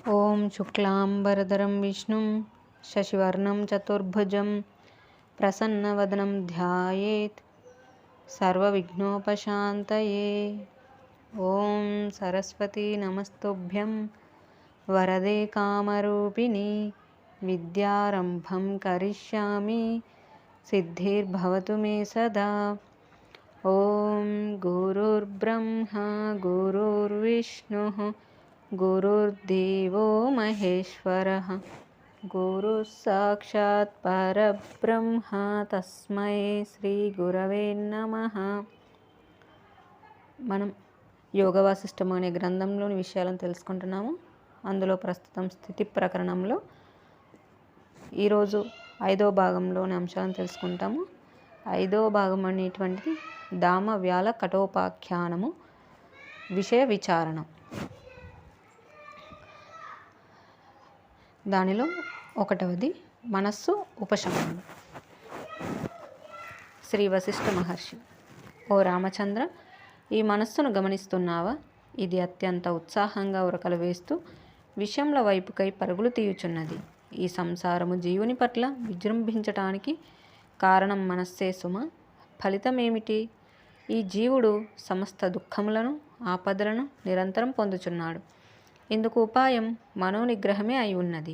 ఓం శుక్లాంబరధరం విష్ణుం శశివర్ణం చతుర్భుజం ప్రసన్నవదనం ధ్యాయేత్ సర్వవిఘ్నోపశాంతయే. ఓం సరస్వతీ నమస్తుభ్యం వరదే కామరూపిణి విద్యారంభం కరిష్యామి సిద్ధిర్భవతు మే సదా. ఓం గురుర్బ్రహ్మా గురుర్విష్ణుః గురుర్దేవో మహేశ్వరః గురుః సాక్షాత్ పరబ్రహ్మ తస్మై శ్రీ గురవే నమః. మనం యోగ వాసిష్టం అనే గ్రంథంలోని విషయాలను తెలుసుకుంటున్నాము. అందులో ప్రస్తుతం స్థితి ప్రకరణంలో ఈరోజు 5వ భాగంలోని అంశాలను తెలుసుకుంటాము. 5వ భాగం అనేటువంటిది దామ వ్యాల కఠోపాఖ్యానము విషయ విచారణ. దానిలో 1వది మనస్సు ఉపశమనం. శ్రీ వశిష్ఠ మహర్షి: ఓ రామచంద్ర, ఈ మనస్సును గమనిస్తున్నావా? ఇది అత్యంత ఉత్సాహంగా ఉరకలు వేస్తూ విషయముల వైపుకై పరుగులు తీయుచున్నది. ఈ సంసారము జీవుని పట్ల విజృంభించటానికి కారణం మనస్సే సుమ. ఫలితమేమిటి? ఈ జీవుడు సమస్త దుఃఖములను, ఆపదలను నిరంతరం పొందుచున్నాడు. ఇందుకు ఉపాయం మనోనిగ్రహమే అయి ఉన్నది.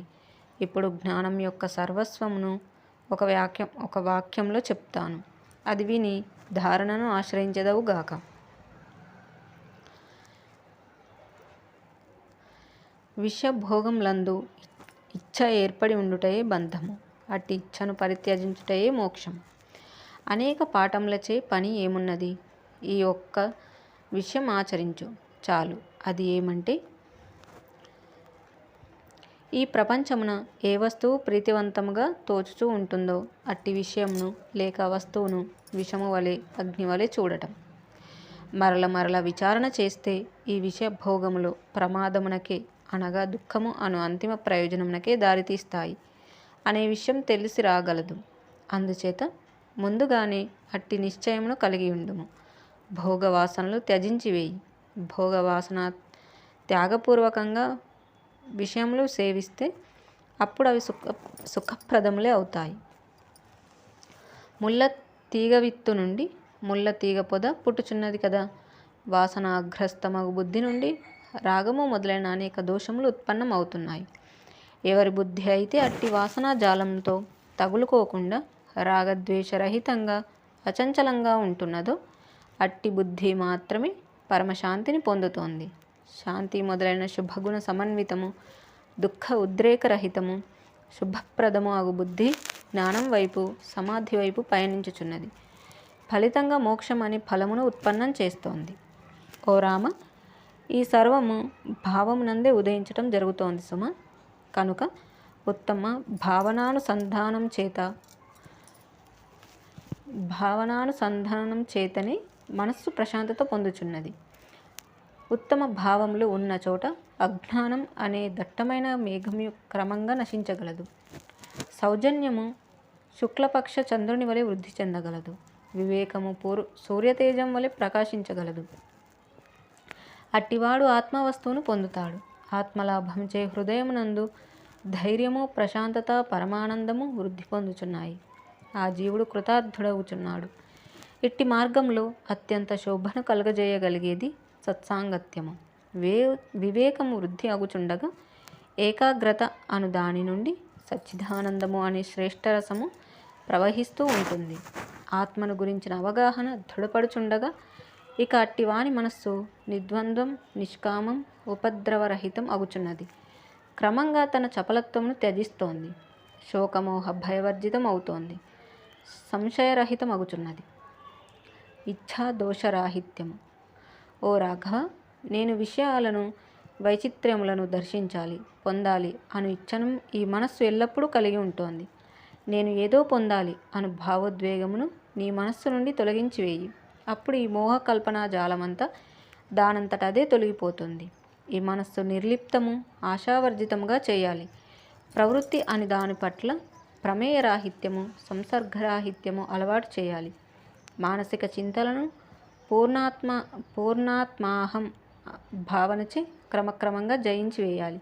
ఇప్పుడు జ్ఞానం యొక్క సర్వస్వమును ఒక వాక్యంలో చెప్తాను, అది విని ధారణను ఆశ్రయించదవుగాక. విషభోగంలందు ఇచ్ఛ ఏర్పడి ఉండుటయే బంధము. అట్టి ఇచ్ఛను పరిత్యజించుటయే మోక్షం. అనేక పాఠములచే పని ఏమున్నది? ఈ ఒక్క విషయం ఆచరించు చాలు. అది ఏమంటే, ఈ ప్రపంచమున ఏ వస్తువు ప్రీతివంతముగా తోచుచూ ఉంటుందో అట్టి విషయమును లేక వస్తువును విషము వలె, అగ్ని వలె చూడటం. మరల విచారణ చేస్తే ఈ విషయ భోగములు ప్రమాదమునకే, అనగా దుఃఖము అను అంతిమ ప్రయోజనమునకే దారితీస్తాయి అనే విషయం తెలిసి రాగలదు. అందుచేత ముందుగానే అట్టి నిశ్చయమును కలిగి ఉండుము. భోగవాసనలు త్యజించివేయి. భోగవాసన త్యాగపూర్వకంగా విషయములు సేవిస్తే అప్పుడు అవి సుఖప్రదములే అవుతాయి. ముళ్ళ తీగ విత్తు నుండి ముళ్ళ తీగ పొద పుట్టుచున్నది కదా. వాసనాగ్రస్తమగు బుద్ధి నుండి రాగము మొదలైన అనేక దోషములు ఉత్పన్నం అవుతున్నాయి. ఎవరి బుద్ధి అయితే అట్టి వాసనా జాలంతో తగులుకోకుండా రాగద్వేషరహితంగా అచంచలంగా ఉంటున్నదో అట్టి బుద్ధి మాత్రమే పరమశాంతిని పొందుతోంది. శాంతి మొదలైన శుభగుణ సమన్వితము, దుఃఖ ఉద్రేకరహితము, శుభప్రదము అగు బుద్ధి జ్ఞానం వైపు, సమాధి వైపు పయనించుచున్నది. ఫలితంగా మోక్షం అనే ఫలమును ఉత్పన్నం చేస్తోంది. ఓ రామ, ఈ సర్వము భావమునందే ఉదయించటం జరుగుతోంది సుమ. కనుక ఉత్తమ భావనానుసంధానం చేతనే మనస్సు ప్రశాంతత పొందుచున్నది. ఉత్తమ భావములు ఉన్న చోట అజ్ఞానం అనే దట్టమైన మేఘము క్రమంగా నశించగలదు. సౌజన్యము శుక్లపక్ష చంద్రుని వలె వృద్ధి చెందగలదు. వివేకము సూర్యతేజం వలె ప్రకాశించగలదు. అట్టివాడు ఆత్మవస్తువును పొందుతాడు. ఆత్మలాభంచే హృదయమునందు ధైర్యము, ప్రశాంతత, పరమానందము వృద్ధి పొందుచున్నాయి. ఆ జీవుడు కృతార్థుడవుచున్నాడు. ఇట్టి మార్గంలో అత్యంత శోభను కలుగజేయగలిగేది సత్సాంగత్యము. వివేకము వృద్ధి అగుచుండగా ఏకాగ్రత అను దాని నుండి సచ్చిదానందము అనే శ్రేష్టరసము ప్రవహిస్తూ ఉంటుంది. ఆత్మను గురించిన అవగాహన దృఢపడుచుండగా ఇక అట్టివాని మనస్సు నిర్ద్వంద్వం, నిష్కామం, ఉపద్రవరహితం అగుచున్నది. క్రమంగా తన చపలత్వమును త్యజిస్తోంది. శోకమోహ భయవర్జితం అవుతోంది. సంశయరహితం అగుచున్నది. ఇచ్ఛా దోషరాహిత్యము. ఓ రాఘవ, నేను విషయాలను, వైచిత్ర్యములను దర్శించాలి, పొందాలి అను ఇచ్ఛను ఈ మనస్సు ఎల్లప్పుడూ కలిగి ఉంటోంది. నేను ఏదో పొందాలి అను భావోద్వేగమును నీ మనస్సు నుండి తొలగించివేయి. అప్పుడు ఈ మోహకల్పనా జాలమంతా దానంతట అదే తొలగిపోతుంది. ఈ మనస్సు నిర్లిప్తము, ఆశావర్జితముగా చేయాలి. ప్రవృత్తి అని దాని పట్ల ప్రమేయరాహిత్యము, సంసర్గరాహిత్యము అలవాటు చేయాలి. మానసిక చింతలను పూర్ణాత్మాహం భావనచే క్రమక్రమంగా జయించి వేయాలి.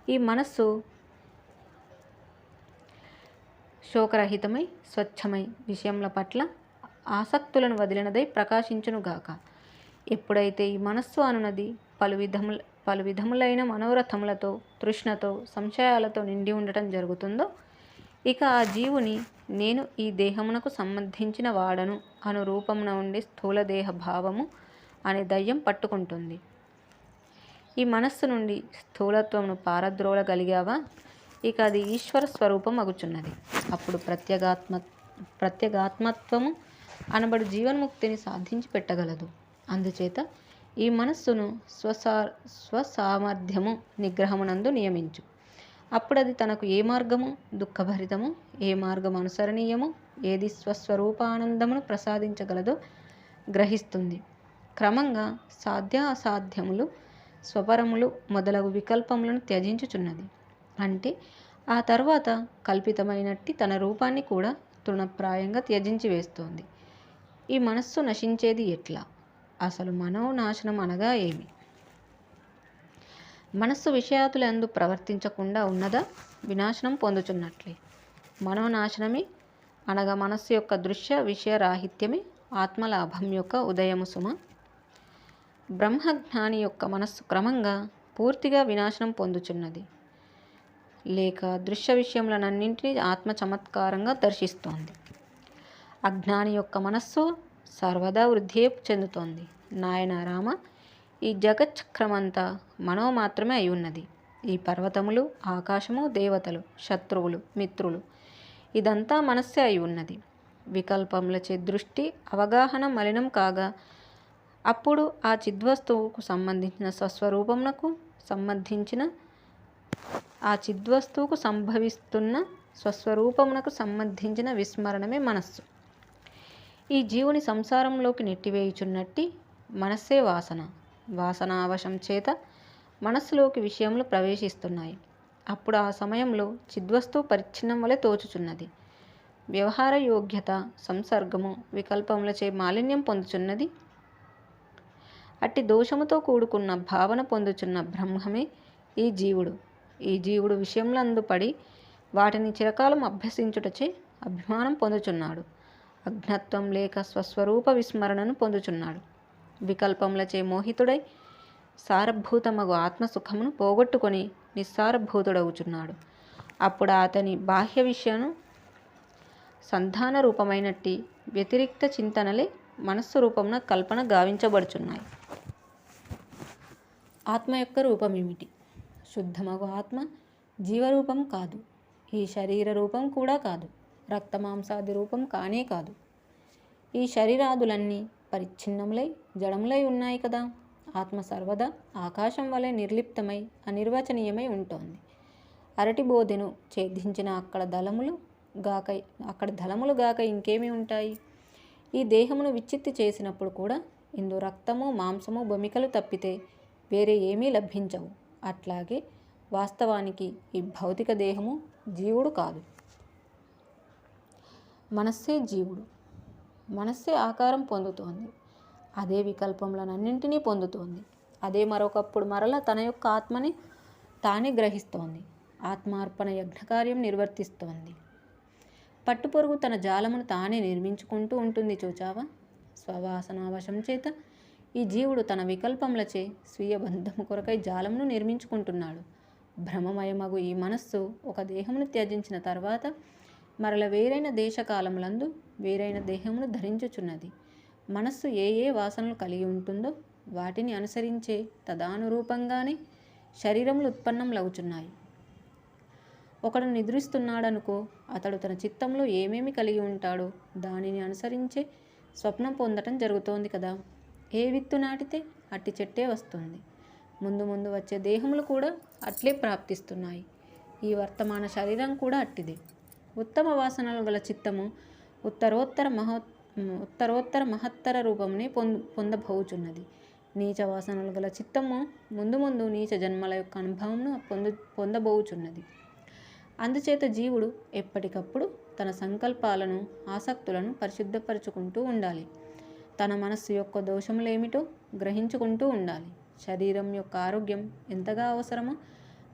ఈ మనస్సు శోకరహితమై స్వచ్ఛమై విషయముల పట్ల ఆసక్తులను వదిలినదై ప్రకాశించునుగాక. ఎప్పుడైతే ఈ మనస్సు అనునది పలు విధములైన మనోరథములతో, తృష్ణతో, సంశయాలతో నిండి ఉండటం జరుగుతుందో, ఇక ఆ జీవుని నేను ఈ దేహమునకు సంబంధించిన వాడను అను రూపమున ఉండి స్థూలదేహ భావము అనే దయ్యం పట్టుకుంటుంది. ఈ మనస్సు నుండి స్థూలత్వమును పారద్రోలగలిగావా, ఇక అది ఈశ్వర స్వరూపం అగుచున్నది. అప్పుడు ప్రత్యేగాత్మత్వము అనబడు జీవన్ముక్తిని సాధించి పెట్టగలదు. అందుచేత ఈ మనస్సును స్వసామర్థ్యము నిగ్రహమునందు నియమించు. అప్పుడు అది తనకు ఏ మార్గము దుఃఖభరితము, ఏ మార్గం అనుసరణీయము, ఏది స్వస్వరూపానందమును ప్రసాదించగలదో గ్రహిస్తుంది. క్రమంగా సాధ్య అసాధ్యములు, స్వపరములు మొదలగు వికల్పములను త్యజించుచున్నది. అంటే ఆ తర్వాత కల్పితమైనట్టి తన రూపాన్ని కూడా తృణప్రాయంగా త్యజించి వేస్తోంది. ఈ మనస్సు నశించేది ఎట్లా? అసలు మనోనాశనం అనగా ఏమి? మనస్సు విషయాతులందు ప్రవర్తించకుండా ఉన్నదా వినాశనం పొందుచున్నట్లే. మనోనాశనమే అనగా మనస్సు యొక్క దృశ్య విషయ రాహిత్యమే ఆత్మలాభం యొక్క ఉదయము సుమ. బ్రహ్మజ్ఞాని యొక్క మనస్సు క్రమంగా పూర్తిగా వినాశనం పొందుచున్నది, లేక దృశ్య విషయములనన్నింటినీ ఆత్మ చమత్కారంగా దర్శిస్తోంది. అజ్ఞాని యొక్క మనస్సు సర్వదా వృద్ధి చెందుతోంది. నాయన రామ, ఈ జగచ్చక్రమంతా మనో మాత్రమే అయి ఉన్నది. ఈ పర్వతములు, ఆకాశము, దేవతలు, శత్రువులు, మిత్రులు ఇదంతా మనస్సే అయి ఉన్నది. వికల్పములచే దృష్టి అవగాహన మలినం కాగా అప్పుడు ఆ చిద్వస్తువుకు సంబంధించిన స్వస్వరూపమునకు సంభవిస్తున్న స్వస్వరూపమునకు సంబంధించిన విస్మరణమే మనస్సు. ఈ జీవుని సంసారంలోకి నెట్టివేయుచున్నట్టి మనస్సే వాసన. వాసనావశం చేత మనస్సులోకి విషయములు ప్రవేశిస్తున్నాయి. అప్పుడు ఆ సమయంలో చిద్వస్తువు పరిచ్ఛిన్నం వలె తోచుచున్నది. వ్యవహార యోగ్యత, సంసర్గము, వికల్పములచే మాలిన్యం పొందుచున్నది. అట్టి దోషముతో కూడుకున్న భావన పొందుచున్న బ్రహ్మమే ఈ జీవుడు. ఈ జీవుడు విషయములందు పడి వాటిని చిరకాలం అభ్యసించుటచే అభిమానం పొందుచున్నాడు. అజ్ఞత్వం లేక స్వస్వరూప విస్మరణను పొందుచున్నాడు. వికల్పములచే మోహితుడై సారభూతమగు ఆత్మసుఖమును పోగొట్టుకొని నిస్సారభూతుడవుచున్నాడు. అప్పుడు అతని బాహ్య విషయను సంధాన రూపమైనట్టి వ్యతిరిక్త చింతనలే మనస్సు రూపమున కల్పన గావించబడుచున్నాయి. ఆత్మ యొక్క రూపం ఏమిటి? శుద్ధమగు ఆత్మ జీవరూపం కాదు, ఈ శరీర రూపం కూడా కాదు, రక్తమాంసాది రూపం కానే కాదు. ఈ శరీరాదులన్నీ పరిచ్ఛిన్నములై జడములై ఉన్నాయి కదా. ఆత్మ సర్వదా ఆకాశం వలె నిర్లిప్తమై అనిర్వచనీయమై ఉంటోంది. అరటి బోధెను ఛేదించిన అక్కడ దళములు గాక ఇంకేమి ఉంటాయి? ఈ దేహమును విచ్చిత్తి చేసినప్పుడు కూడా ఇందు రక్తము, మాంసము, బొమికలు తప్పితే వేరే ఏమీ లభించవు. అట్లాగే వాస్తవానికి ఈ భౌతిక దేహము జీవుడు కాదు, మనస్సే జీవుడు. మనస్సే ఆకారం పొందుతోంది, అదే వికల్పములనన్నింటినీ పొందుతోంది. అదే మరొకప్పుడు మరల తన యొక్క ఆత్మని తానే గ్రహిస్తోంది. ఆత్మార్పణ యజ్ఞకార్యం నిర్వర్తిస్తోంది. పట్టుపొరుగు తన జాలమును తానే నిర్మించుకుంటూ ఉంటుంది చూచావా. స్వవాసనావశం చేత ఈ జీవుడు తన వికల్పములచే స్వీయ బంధము కొరకై జాలమును నిర్మించుకుంటున్నాడు. భ్రమమయమగు ఈ మనస్సు ఒక దేహమును త్యజించిన తర్వాత మరల వేరైన దేశకాలములందు వేరైన దేహమును ధరించుచున్నది. మనస్సు ఏ ఏ వాసనలు కలిగి ఉంటుందో వాటిని అనుసరించే తదానురూపంగానే శరీరములు ఉత్పన్నములవుచున్నాయి. ఒకడు నిద్రిస్తున్నాడనుకో, అతడు తన చిత్తంలో ఏమేమి కలిగి ఉంటాడో దానిని అనుసరించే స్వప్నం పొందటం జరుగుతోంది కదా. ఏ విత్తు నాటితే అట్టి చెట్టే వస్తుంది. ముందు ముందు వచ్చే దేహములు కూడా అట్లే ప్రాప్తిస్తున్నాయి. ఈ వర్తమాన శరీరం కూడా అట్టిదే. ఉత్తమ వాసనలు గల చిత్తము ఉత్తరోత్తర మహత్తర రూపమునే పొందబోచున్నది. నీచ వాసనలు గల చిత్తము ముందు ముందు నీచ జన్మల యొక్క అనుభవమును పొందబోచున్నది. అందుచేత జీవుడు ఎప్పటికప్పుడు తన సంకల్పాలను, ఆసక్తులను పరిశుద్ధపరుచుకుంటూ ఉండాలి. తన మనస్సు యొక్క దోషములేమిటో గ్రహించుకుంటూ ఉండాలి. శరీరం యొక్క ఆరోగ్యం ఎంతగా అవసరమో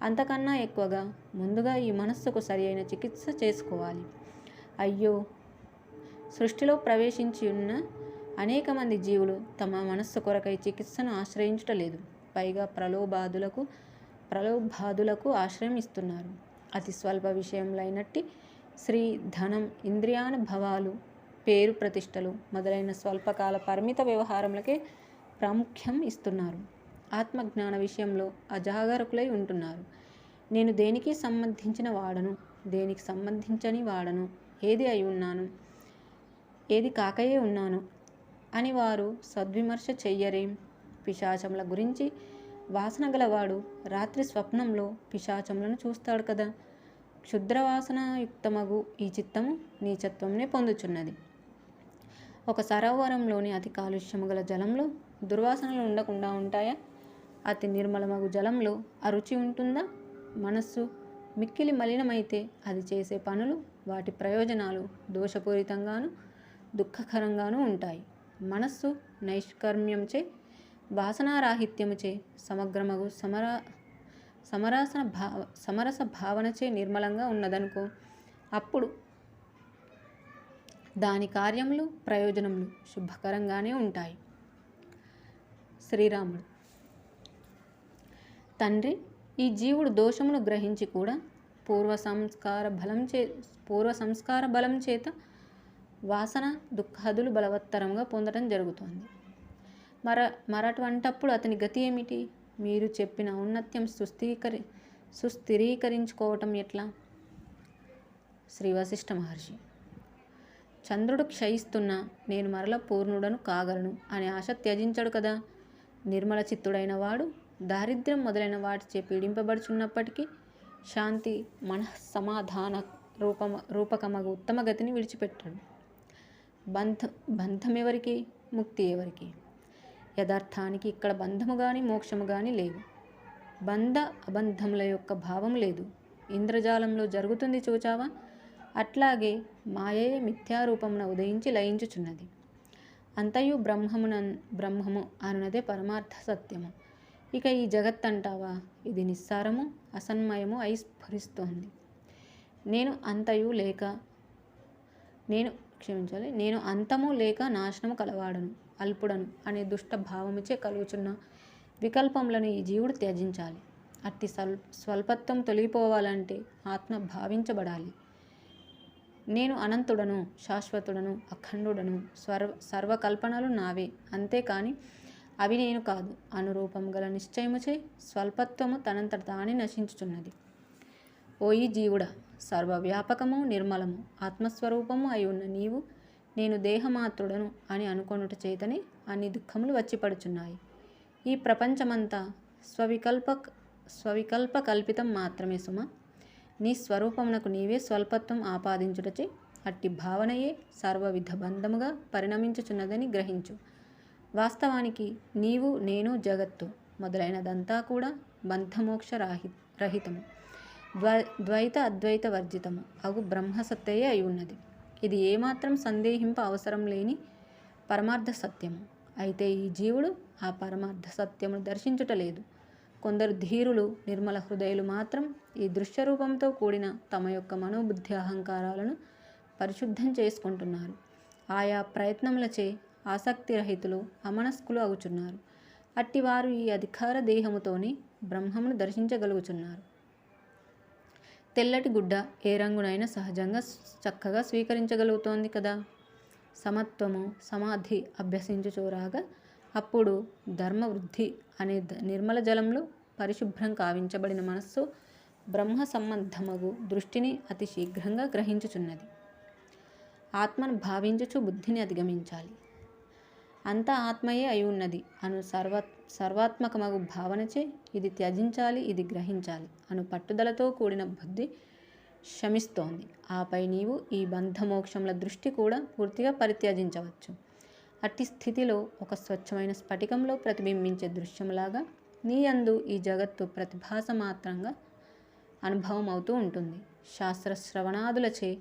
అంతకన్నా ఎక్కువగా ముందుగా ఈ మనస్సుకు సరి అయిన చికిత్స చేసుకోవాలి. అయ్యో, సృష్టిలో ప్రవేశించి ఉన్న అనేక మంది జీవులు తమ మనస్సు కొరకై చికిత్సను ఆశ్రయించటలేదు. పైగా ప్రలోభాదులకు ఆశ్రయం ఇస్తున్నారు. అతి స్వల్ప విషయములైనట్టి శ్రీ, ధనం, ఇంద్రియానుభవాలు, పేరు ప్రతిష్టలు మొదలైన స్వల్పకాల పరిమిత వ్యవహారములకే ప్రాముఖ్యం ఇస్తున్నారు. ఆత్మజ్ఞాన విషయంలో అజాగరూకులై ఉంటున్నారు. నేను దేనికి సంబంధించిన వాడను, దేనికి సంబంధించని వాడను, ఏది అయి ఉన్నాను, ఏది కాకయే ఉన్నాను అని వారు సద్విమర్శ చెయ్యరేం? పిశాచముల గురించి వాసన గలవాడు రాత్రి స్వప్నంలో పిశాచములను చూస్తాడు కదా. క్షుద్రవాసనాయుక్తమగు ఈ చిత్తము నీచత్వంనే పొందుచున్నది. ఒక సరోవరంలోని అతి కాలుష్యము గల జలంలో దుర్వాసనలు ఉండకుండా ఉంటాయా? అతి నిర్మలమగు జలంలో అరుచి ఉంటుందా? మనస్సు మిక్కిలి మలినమైతే అది చేసే పనులు, వాటి ప్రయోజనాలు దోషపూరితంగాను దుఃఖకరంగానూ ఉంటాయి. మనస్సు నైష్కర్మ్యంచే, వాసనారాహిత్యముచే, సమగ్రమగు సమరస భావనచే నిర్మలంగా ఉన్నదనుకో, అప్పుడు దాని కార్యములు, ప్రయోజనములు శుభకరంగానే ఉంటాయి. శ్రీరాముడు: తండ్రి, ఈ జీవుడు దోషమును గ్రహించి కూడా పూర్వ సంస్కార బలం చేత వాసన దుఃఖాదులు బలవత్తరంగా పొందడం జరుగుతోంది. మరటువంటప్పుడు అతని గతి ఏమిటి? మీరు చెప్పిన ఔన్నత్యం సుస్థిరీకరించుకోవటం ఎట్లా? శ్రీ వశిష్ఠ మహర్షి: చంద్రుడు క్షయిస్తున్నా నేను మరల పూర్ణుడను కాగలను అనే ఆశ త్యజించడు కదా. నిర్మల చిత్తుడైన వాడు దారిద్ర్యం మొదలైన వాటిచే పీడింపబడుచున్నప్పటికీ శాంతి, మనఃసమాధాన రూపకమగు ఉత్తమ గతిని విడిచిపెట్టాడు. బంధమెవరికి, ముక్తి ఎవరికి? యథార్థానికి ఇక్కడ బంధము గాని మోక్షము గాని లేవు. బంధ అబంధముల యొక్క భావం లేదు. ఇంద్రజాలంలో జరుగుతుంది చూచావా? అట్లాగే మాయే మిథ్యారూపమున ఉదయించి లయించుచున్నది. అంతయు బ్రహ్మము అనునదే పరమార్థ సత్యము. ఇక ఈ జగత్తంటావా, ఇది నిస్సారము, అసన్మయము అయి స్ఫురిస్తోంది. నేను అంతము లేక నాశనము కలవాడను, అల్పుడను అనే దుష్ట భావముచే కలుగుచున్న వికల్పములను ఈ జీవుడు త్యజించాలి. అట్టి స్వల్పత్వం తొలగిపోవాలంటే ఆత్మ భావించబడాలి. నేను అనంతుడను, శాశ్వతుడను, అఖండుడను, సర్వకల్పనలు నావే, అంతేకాని అవి నేను కాదు అనురూపం గల నిశ్చయముచే స్వల్పత్వము తనంతట తానే నశించుచున్నది. ఓయి జీవుడా, సర్వవ్యాపకము, నిర్మలము, ఆత్మస్వరూపము అయి ఉన్న నీవు నేను దేహమాత్రుడను అని అనుకొనుట చేతనే అన్ని దుఃఖములు వచ్చి పడుచున్నాయి. ఈ ప్రపంచమంతా స్వవికల్ప కల్పితం మాత్రమే సుమ. నీ స్వరూపమునకు నీవే స్వల్పత్వం ఆపాదించుటచే అట్టి భావనయే సర్వవిధ బంధముగా పరిణమించుచున్నదని గ్రహించు. వాస్తవానికి నీవు, నేను, జగత్తు మొదలైనదంతా కూడా బంధమోక్ష రహితము, ద్వైత అద్వైత వర్జితము అగు బ్రహ్మసత్తయే అయి ఉన్నది. ఇది ఏమాత్రం సందేహింప అవసరం లేని పరమార్థ సత్యము. అయితే ఈ జీవుడు ఆ పరమార్థ సత్యమును దర్శించుటలేదు. కొందరు ధీరులు, నిర్మల హృదయులు మాత్రం ఈ దృశ్యరూపంతో కూడిన తమ యొక్క మనోబుద్ధి అహంకారాలను పరిశుద్ధం చేసుకుంటున్నారు. ఆయా ప్రయత్నములచే ఆసక్తిరహితులు, అమనస్కులు అగుచున్నారు. అట్టివారు ఈ అధికార దేహముతోనే బ్రహ్మమును దర్శించగలుగుచున్నారు. తెల్లటి గుడ్డ ఏ రంగునైనా సహజంగా చక్కగా స్వీకరించగలుగుతోంది కదా. సమత్వము, సమాధి అభ్యసించుచోరాగా అప్పుడు ధర్మవృద్ధి అనే నిర్మల జలంలో పరిశుభ్రం కావించబడిన మనస్సు బ్రహ్మ సంబంధమగు దృష్టిని అతి శీఘ్రంగా గ్రహించుచున్నది. ఆత్మను భావించుచు బుద్ధిని అధిగమించాలి. అంతా ఆత్మయే అయి ఉన్నది అను సర్వాత్మకమగు భావనచే ఇది త్యజించాలి, ఇది గ్రహించాలి అను పట్టుదలతో కూడిన బుద్ధి శమిస్తోంది. ఆపై నీవు ఈ బంధమోక్షముల దృష్టి కూడా పూర్తిగా పరిత్యజించవచ్చు. అట్టి స్థితిలో ఒక స్వచ్ఛమైన స్ఫటికంలో ప్రతిబింబించే దృశ్యములాగా నీ యందు ఈ జగత్తు ప్రతిభాస మాత్రంగా అనుభవం అవుతూ ఉంటుంది. శాస్త్రశ్రవణాదులచే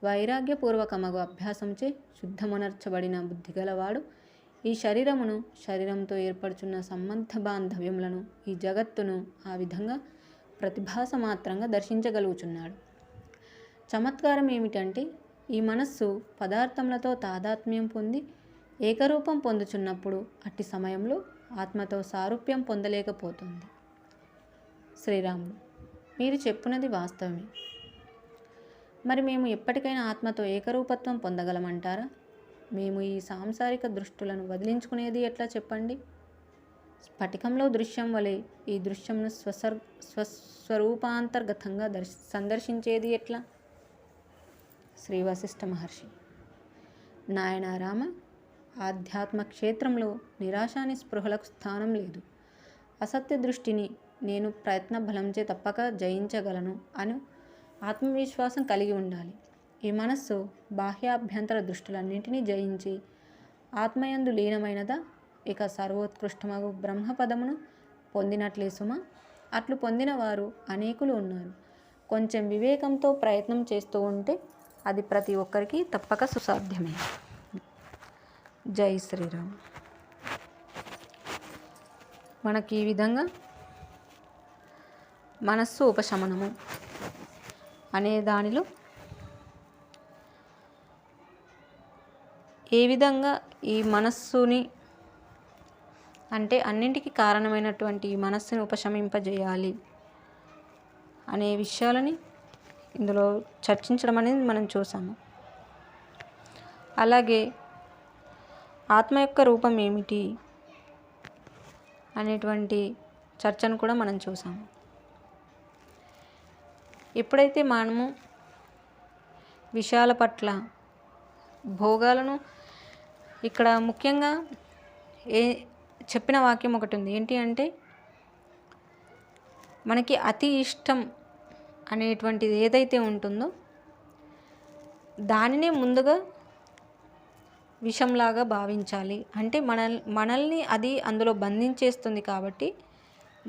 వైరాగ్యపూర్వకమగు అభ్యాసంచే శుద్ధమునర్చబడిన బుద్ధిగలవాడు ఈ శరీరంతో ఏర్పడుచున్న సంబంధ బాంధవ్యములను, ఈ జగత్తును ఆ విధంగా ప్రతిభాస మాత్రంగా దర్శించగలుగుచున్నాడు. చమత్కారం ఏమిటంటే ఈ మనస్సు పదార్థములతో తాదాత్మ్యం పొంది ఏకరూపం పొందుచున్నప్పుడు అట్టి సమయంలో ఆత్మతో సారూప్యం పొందలేకపోతుంది. శ్రీరాముడు: మీరు చెప్పున్నది వాస్తవమే. మరి మేము ఎప్పటికైనా ఆత్మతో ఏకరూపత్వం పొందగలమంటారా? మేము ఈ సాంసారిక దృష్టులను వదిలించుకునేది ఎట్లా చెప్పండి? స్ఫటికంలో దృశ్యం వలె ఈ దృశ్యంను స్వస్వరూపాంతర్గతంగా సందర్శించేది ఎట్లా? శ్రీ వశిష్ఠ మహర్షి: నాయనా రామ, ఆధ్యాత్మ క్షేత్రంలో నిరాశా నిస్పృహలకు స్థానం లేదు. అసత్య దృష్టిని నేను ప్రయత్న బలంచే తప్పక జయించగలను అని ఆత్మవిశ్వాసం కలిగి ఉండాలి. ఈ మనస్సు బాహ్యాభ్యంతర దృష్టులన్నింటినీ జయించి ఆత్మయందు లీనమైనదా ఇక సర్వోత్కృష్టమగు బ్రహ్మపదమును పొందినట్లే సుమ. అట్లు పొందిన వారు అనేకులు ఉన్నారు. కొంచెం వివేకంతో ప్రయత్నం చేస్తూ ఉంటే అది ప్రతి ఒక్కరికి తప్పక సుసాధ్యమే. జై శ్రీరామ్. మనకి ఈ విధంగా మనస్సు ఉపశమనము అనే దానిలో ఏ విధంగా ఈ మనస్సుని అంటే అన్నింటికి కారణమైనటువంటి ఈ మనస్సుని ఉపశమింపజేయాలి అనే విషయాలని ఇందులో చర్చించడం అనేది మనం చూసాము. అలాగే ఆత్మ యొక్క రూపం ఏమిటి అనేటువంటి చర్చను కూడా మనం చూసాము. ఎప్పుడైతే మనము విషయాల పట్ల భోగాలను ఇక్కడ ముఖ్యంగా చెప్పిన వాక్యం ఒకటి ఉంది. ఏంటి అంటే మనకి అతి ఇష్టం అనేటువంటిది ఏదైతే ఉంటుందో దానినే ముందుగా విషంలాగా భావించాలి. అంటే మనల్ని అది అందులో బంధించేస్తుంది కాబట్టి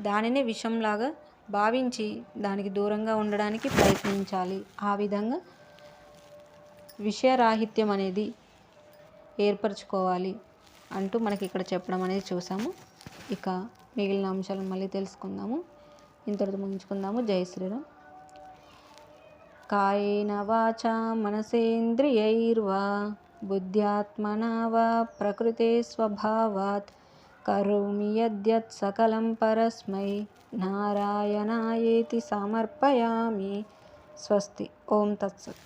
దానినే విషంలాగా భావించి దానికి దూరంగా ఉండడానికి ప్రయత్నించాలి. ఆ విధంగా విషయరాహిత్యం అనేది ఏర్పరచుకోవాలి అంటూ మనకి ఇక్కడ చెప్పడం అనేది చూసాము. ఇక మిగిలిన అంశాలను మళ్ళీ తెలుసుకుందాము. ఇంతటితో ముగించుకుందాము. జై శ్రీరామ్. కాయేన వాచా మనసేంద్రియైర్వా బుద్ధ్యాత్మనా వా ప్రకృతే స్వభావాత్ కరోమి యద్యత్ సకలం పరస్మై నారాయణాయేతి సమర్పయామి. స్వస్తి. ఓం తత్సత్.